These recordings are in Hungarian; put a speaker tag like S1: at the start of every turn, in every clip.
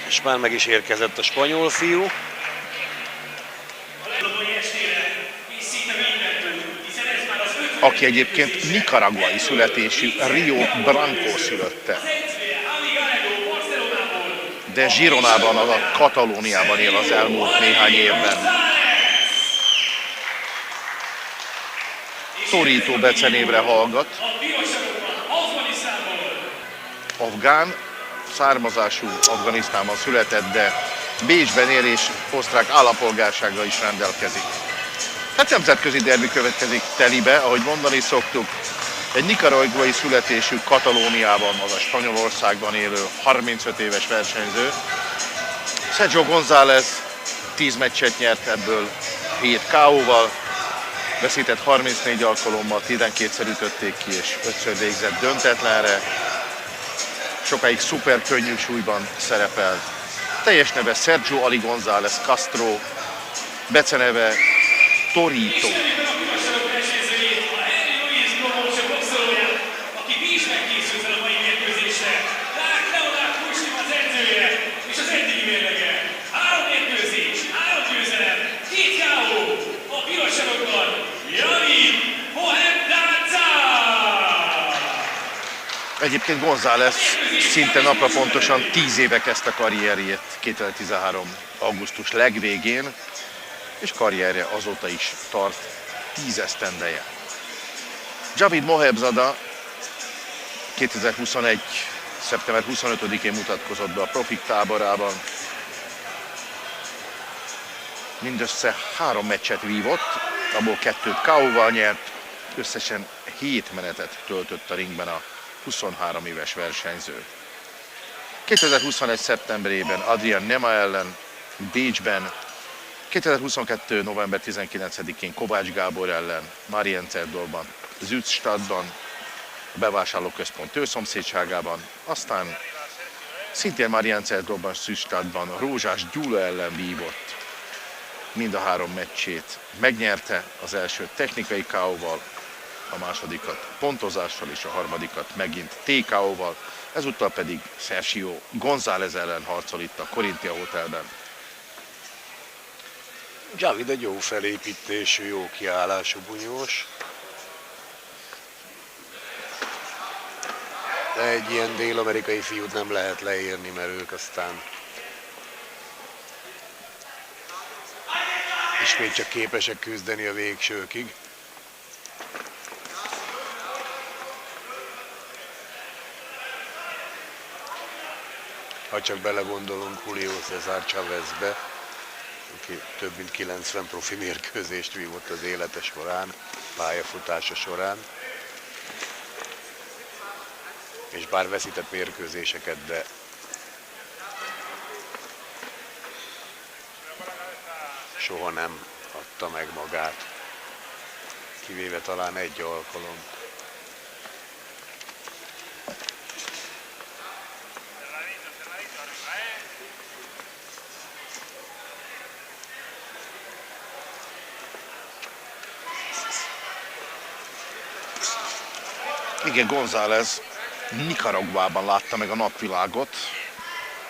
S1: És már meg is érkezett a spanyol fiú.
S2: Aki egyébként nicaraguai születésű, Rio Branco szülötte. De Gironában, azaz Katalóniában él az elmúlt néhány évben. Torito becenévre hallgat. Afgán származású, Afganisztánban született, de Bécsben él és osztrák állampolgársággal is rendelkezik. Hát nemzetközi derbi következik telibe, ahogy mondani szoktuk. Egy nicaraguai születésű Katalóniában, azaz Spanyolországban élő 35 éves versenyző. Sergio González 10 meccset nyert, ebből 7 KO-val. Veszített 34 alkalommal, 12-szer ütötték ki és 5-ször végzett döntetlenre. Sokáig szuper könnyű súlyban szerepelt. Teljes neve Sergio Ali González Castro, beceneve Torito. Egyébként González szinte napra pontosan 10 éve kezdte karrierjét 2013. augusztus legvégén, és karrierje azóta is tart 10 esztendeje. Javid Mohebzada 2021. szeptember 25-én mutatkozott be a profik táborában. Mindössze 3 meccset vívott, abból 2-t KO-val nyert, összesen 7 menetet töltött a ringben a 23 éves versenyző. 2021. szeptemberében Adrian Nema ellen Bécsben, 2022. november 19-én Kovács Gábor ellen Marienceldorban, Zützstadtban, a bevásárlóközpont szomszédságában, aztán szintén Marienceldorban, Zützstadtban Rózsás Gyula ellen vívott. Mind a 3 meccsét megnyerte, az első technikai KO-val, a másodikat pontozással és a harmadikat megint TKO-val, ezúttal pedig Sergio González ellen harcol itt a Corinthia Hotelben.
S1: Javid egy jó felépítésű, jó kiállású bunyós. De egy ilyen dél-amerikai fiút nem lehet leírni, mert ők aztán ismét csak képesek küzdeni a végsőkig. Ha csak belegondolunk Julio César Chávezbe, aki több mint 90 profi mérkőzést vívott az élete során, pályafutása során. És bár veszített mérkőzéseket, de soha nem adta meg magát, kivéve talán egy alkalom.
S2: Igen, González Nicaraguában látta meg a napvilágot.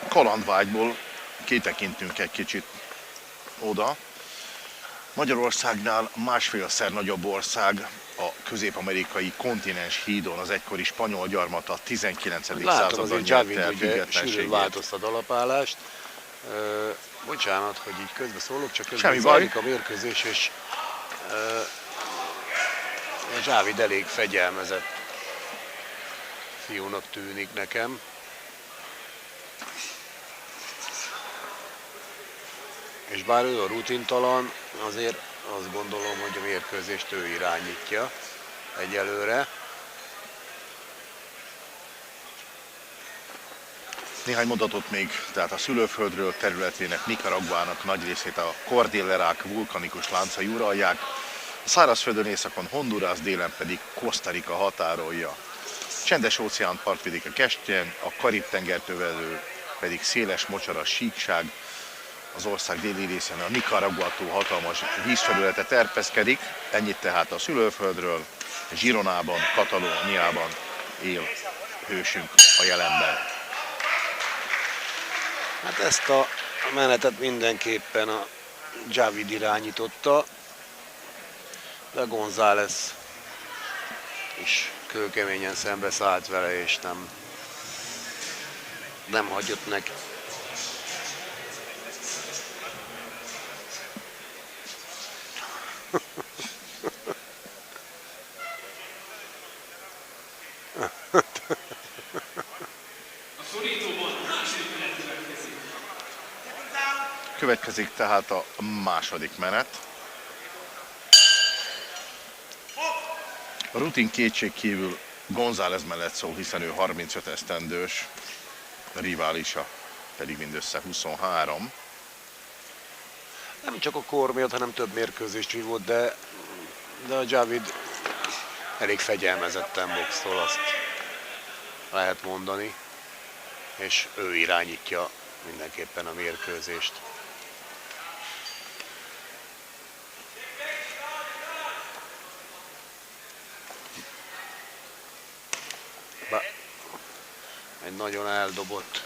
S2: Kalandvágyból kitekintünk egy kicsit oda. Magyarországnál másfélszer nagyobb ország a közép-amerikai kontinens hídon az egykori spanyol gyarmata 19. században nyerte el függetlenségét.
S1: Változtat alapállást. Bocsánat, hogy így közbe szólok, csak közben
S2: zajlik
S1: a mérkőzés, és Javid elég fegyelmezett fiúnak tűnik nekem. És bár ő a rutintalan, azért azt gondolom, hogy a mérkőzést ő irányítja egyelőre.
S2: Néhány mondatot még, tehát a szülőföldről területének, Nicaraguának nagy részét a Kordillerák vulkanikus láncai uralják, a szárazföldön északon Honduras, délen pedig Costa Rica határolja. Csendes óceán partvidéke kestjen, a Karib-tengert övelő pedig széles mocsaras síkság, az ország déli részén a Nicaragua-tó hatalmas vízfelülete terpeszkedik, ennyit tehát a szülőföldről, Gironában, Katalóniában él hősünk a jelenben.
S1: Hát ezt a menetet mindenképpen a Javid irányította, de González is kőkeményen szembe szállt vele, és nem hagyott neki.
S2: Következik tehát a második menet. A rutin kétségkívül González mellett szól, hiszen ő 35 esztendős, a riválisa pedig mindössze 23.
S1: Nem csak a kor miatt, hanem több mérkőzést vívott, de a Javid elég fegyelmezetten boxol, azt lehet mondani, és ő irányítja mindenképpen a mérkőzést. Egy nagyon eldobott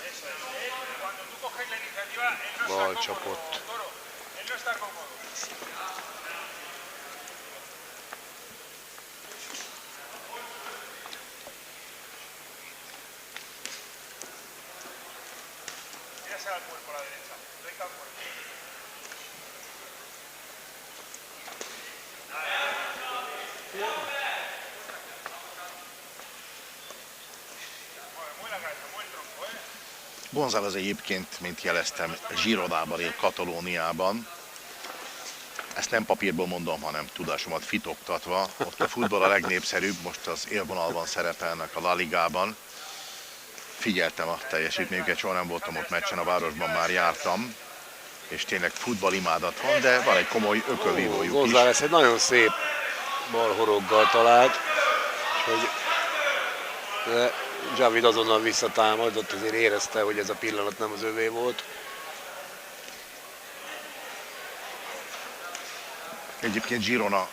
S1: bal csapott.
S2: González egyébként, mint jeleztem, Gironában él, Katalóniában. Ezt nem papírból mondom, hanem tudásomat fitoktatva. Ott a futball a legnépszerűbb, most az élvonalban szerepelnek a La Ligában. Figyeltem a teljesítményüket, soha nem voltam ott meccsen, a városban már jártam. És tényleg futballimádat van, de van egy komoly ökölvívójuk is.
S1: González egy nagyon szép balhoroggal talált, hogy Javid azonnal visszatámadott, azért érezte, hogy ez a pillanat nem az övé volt.
S2: Egyébként Girona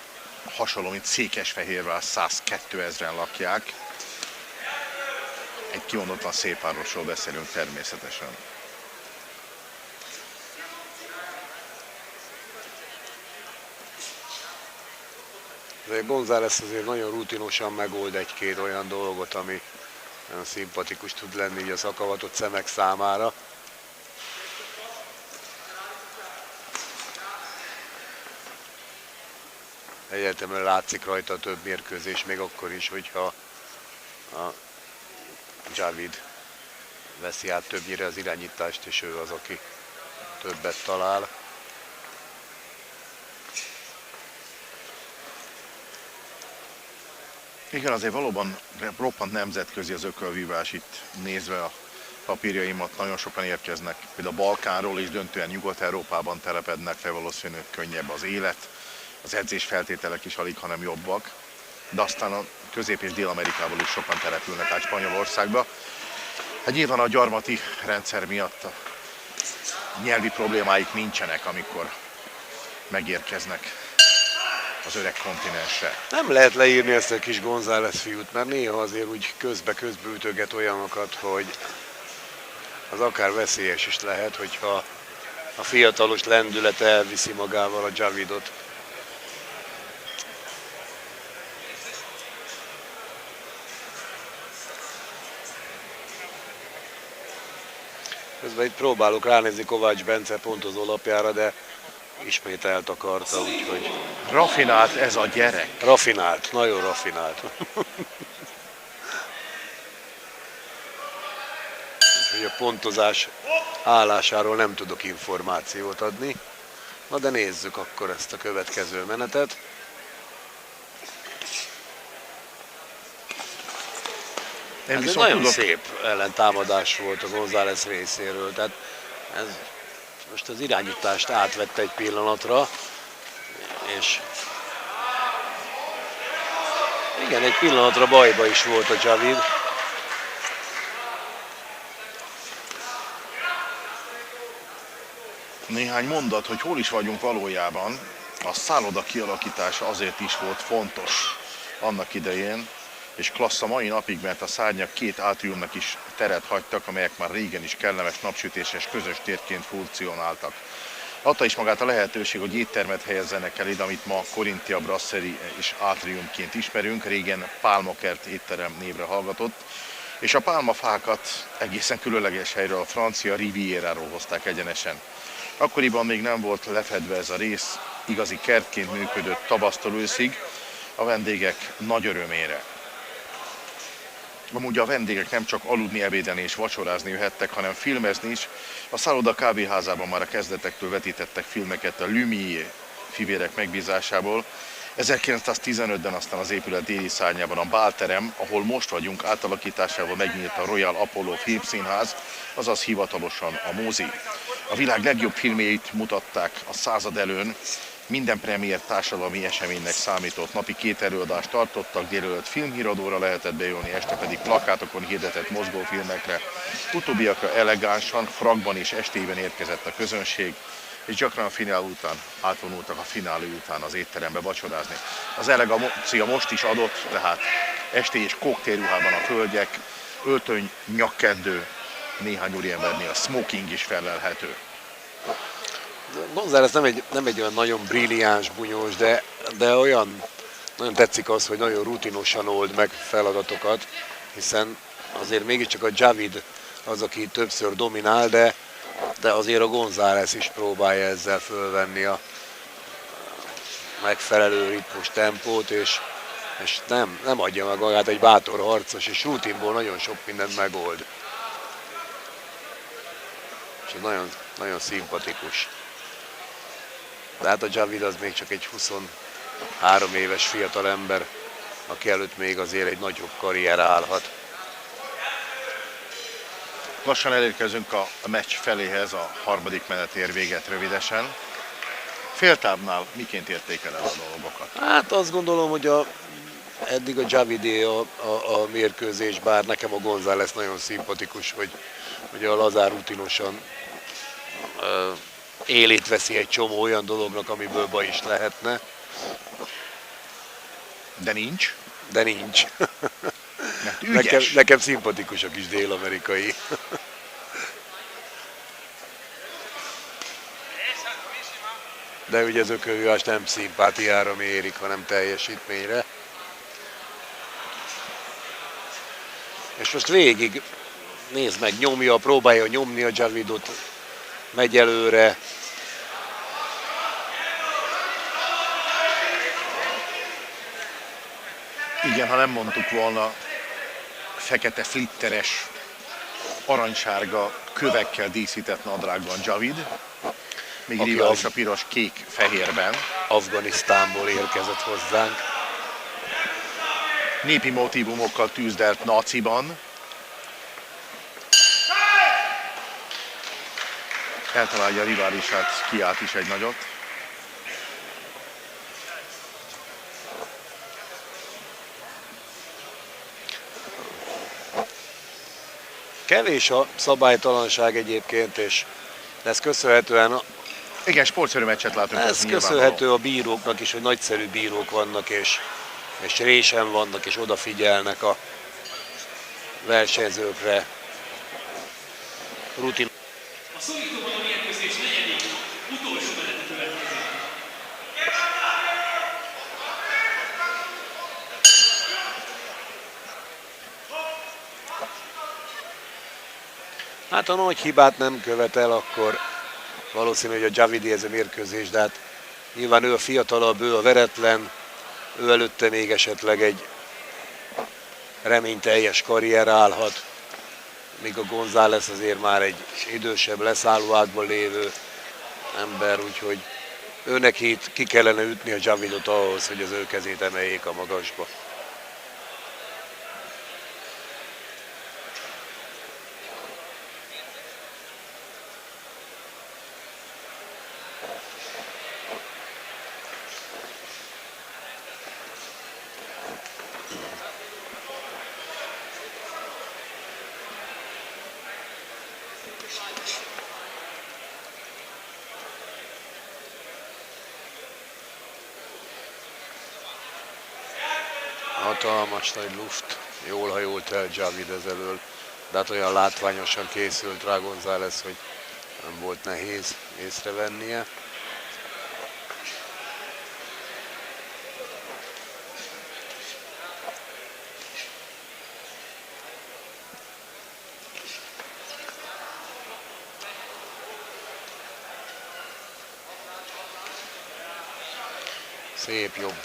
S2: hasonló, mint Székesfehérvár, 102 000-en lakják. Egy kimondottan szép városról beszélünk természetesen.
S1: De González azért nagyon rutinosan megold egy-két olyan dolgot, ami nagyon szimpatikus tud lenni így a szakavatott szemek számára. Egyértelműen látszik rajta több mérkőzés, még akkor is, hogyha a Javid veszi át többnyire az irányítást, és ő az, aki többet talál.
S2: Igen, azért valóban roppant nemzetközi az ökölvívás, itt nézve a papírjaimat, nagyon sokan érkeznek, például a Balkánról és döntően Nyugat-Európában telepednek le, valószínűleg könnyebb az élet, az edzés feltételek is alig, hanem jobbak, de aztán a Közép- és Dél-Amerikából is sokan települnek át Spanyolországba. Hát nyilván a gyarmati rendszer miatt a nyelvi problémáik nincsenek, amikor megérkeznek az öreg kontinensre.
S1: Nem lehet leírni ezt a kis González fiút, mert néha azért úgy közbe-közbe ütöget olyanokat, hogy az akár veszélyes is lehet, hogyha a fiatalos lendület elviszi magával a Javidot. Közben itt próbálok ránézni Kovács Bence pontozó lapjára, de ismét eltakarta, úgyhogy...
S2: Rafinált ez a gyerek.
S1: Rafinált, nagyon rafinált. Úgyhogy a pontozás állásáról nem tudok információt adni. Na de nézzük akkor ezt a következő menetet. Ez egy nagyon szép ellentámadás volt a González részéről, tehát ez most az irányítást átvette egy pillanatra, és igen, egy pillanatra bajba is volt a Javid.
S2: Néhány mondat, hogy hol is vagyunk valójában. A szálloda kialakítása azért is volt fontos annak idején, és klassz a mai napig, mert a szárnyak két átriumnak is teret hagytak, amelyek már régen is kellemes napsütéses közös térként funkcionáltak. Adta is magát a lehetőség, hogy éttermet helyezzenek el ide, amit ma Corinthia Brasserie és átriumként ismerünk, régen Pálmakert étterem névre hallgatott, és a pálmafákat egészen különleges helyről, a francia Rivieráról hozták egyenesen. Akkoriban még nem volt lefedve ez a rész, igazi kertként működött tavasztól őszig, a vendégek nagy örömére. Amúgy a vendégek nem csak aludni, ebédelni és vacsorázni jöhettek, hanem filmezni is. A szálloda kávéházában már a kezdetektől vetítettek filmeket a Lumière fivérek megbízásából. 1915-ben aztán az épület déli szárnyában a bálterem, ahol most vagyunk, átalakításával megnyílt a Royal Apollo Filmszínház, azaz hivatalosan a mozi. A világ legjobb filmjeit mutatták a század előn, minden premier társadalmi eseménynek számított. Napi 2 előadást tartottak, délelőtt filmhíradóra lehetett bejönni, este pedig plakátokon hirdetett mozgófilmekre. Utóbbiakra elegánsan, frakban és estében érkezett a közönség, és gyakran a finál után átvonultak a finálé után az étterembe vacsorázni. Az elegancia most is adott, tehát esti és koktélruhában a hölgyek, öltöny, nyakkendő, néhány úriembernél a smoking is felelhető.
S1: González nem egy olyan nagyon brilliáns bunyós, de olyan, nagyon tetszik az, hogy nagyon rutinosan old meg feladatokat, hiszen azért mégiscsak a Javid az, aki többször dominál, de azért a González is próbálja ezzel fölvenni a megfelelő ritmus tempót, és nem adja meg magát egy bátor harcos, és rutinból nagyon sok mindent megold. És nagyon, nagyon szimpatikus. De hát a Javid az még csak egy 23 éves fiatal ember, aki előtt még azért egy nagyobb karrier állhat.
S2: Lassan elérkezünk a meccs feléhez, a harmadik menet ér véget rövidesen. Féltávnál miként értékeled a dolgokat?
S1: Hát azt gondolom, hogy eddig a Javidé a mérkőzés, bár nekem a González nagyon szimpatikus, hogy a lazár rutinosan élét veszi egy csomó olyan dolognak, amiből baj is lehetne.
S2: De nincs.
S1: De nincs.
S2: Mert ügyes.
S1: Nekem szimpatikus a kis dél-amerikai. De ugye az ökölvívás nem szimpátiára mérik, hanem teljesítményre. És most végig, nézd meg, nyomja, próbálja nyomni a Javidot, megy előre.
S2: Igen, ha nem mondtuk volna, fekete flitteres, aranysárga kövekkel díszített nadrágban Javid, még rivális a piros-kék-fehérben.
S1: Afganisztánból érkezett hozzánk.
S2: Népi motívumokkal tűzdelt naciban. Eltalálja a riválisát, kiált is egy nagyot.
S1: Kevés a szabálytalanság egyébként, és ez köszönhetően
S2: Igen, sportszerű meccset látunk.
S1: ez köszönhető a bíróknak is, hogy nagyszerű bírók vannak, és résen vannak, és odafigyelnek a versenyzőkre. Rutin.
S3: A szorítóban a mérkőzés negyedik, utolsó menete következik.
S1: Hát ha nagy hibát nem követel, akkor valószínű, hogy a Javidi ez a mérkőzés, de hát nyilván ő a fiatalabb, ő a veretlen, ő előtte még esetleg egy reményteljes karrier állhat, míg a González azért már egy idősebb, leszálló ágban lévő ember, úgyhogy őnek itt ki kellene ütni a Javidot ahhoz, hogy az ő kezét emeljék a magasba. Hatalmas nagy luft, jól hajolt el Javid ezelől, de hát olyan látványosan készült rá González, hogy nem volt nehéz észrevennie. Szép jobb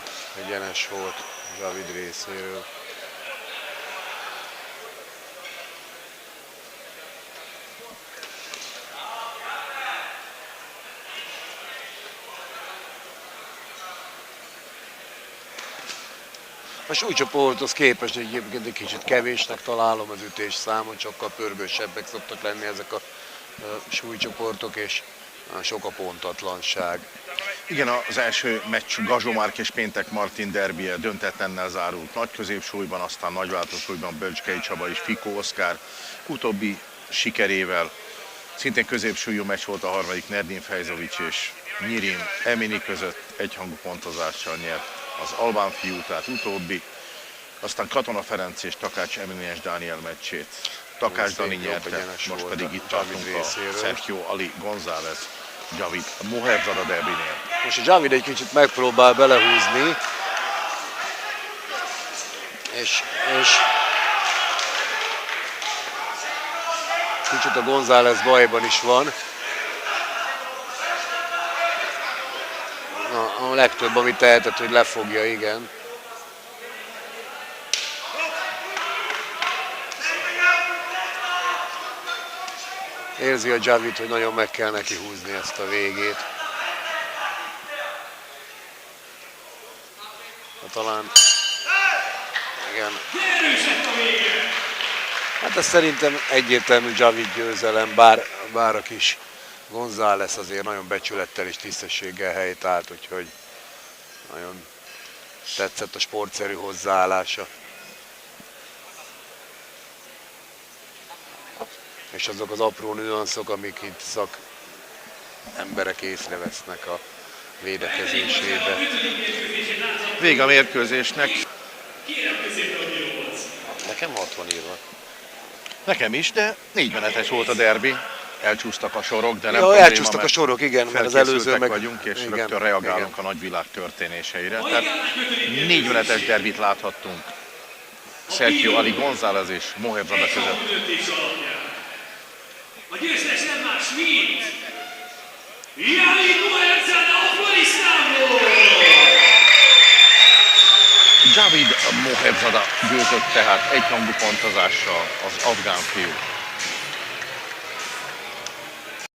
S1: egyenes volt Javid részéről. A súlycsoporthoz képest egyébként egy kicsit kevésnek találom az ütés számot, sokkal pörgősebbek szoktak lenni ezek a súlycsoportok, és sok a pontatlanság.
S2: Igen, az első meccs Gazsomárk és Péntek Martin derbije döntetlennel zárult nagy középsúlyban, aztán nagyváltósúlyban Bölcskei Csaba és Fikó Oszkár utóbbi sikerével. Szintén középsúlyú meccs volt a harmadik, Nerdin Fejzovics és Nyirin Emini között egyhangú pontozással nyert az albán fiú, tehát utóbbi. Aztán Katona Ferenc és Takács Eminens Dániel meccsét Takács Dani nyerte, most pedig itt tartunk a Sergio Ali González Javid Moherzada derbinél.
S1: Most a Javid egy kicsit megpróbál belehúzni, és kicsit a González bajban is van. A legtöbb, amit tehetett, hogy lefogja, igen. Érzi a Javid, hogy nagyon meg kell neki húzni ezt a végét. Talán... Igen. Hát ez szerintem egyértelmű Javid győzelem, bár a kis González azért nagyon becsülettel és tisztességgel helyt állt, úgyhogy nagyon tetszett a sportszerű hozzáállása. És azok az apró nüanszok, amik itt emberek észrevesznek a védekezésébe.
S2: Vége a mérkőzésnek.
S1: Nekem 60 írva.
S2: Nekem is, de 4 menetes volt a derbi. Elcsúsztak a sorok, de nem
S1: Ja,
S2: probléma,
S1: elcsúsztak a sorok, igen, mert az előző meg...
S2: vagyunk, és
S1: igen,
S2: rögtön reagálunk
S1: igen.
S2: a nagyvilág történéseire. Tehát 4 menetes derbit láthattunk Sergio Ali González és Moherzada között.
S3: A győztes nem más, mint Javid Moherzada Afganisztánból!
S2: Javid Moherzada győzött tehát egyhangú pontozással az afgán fiú.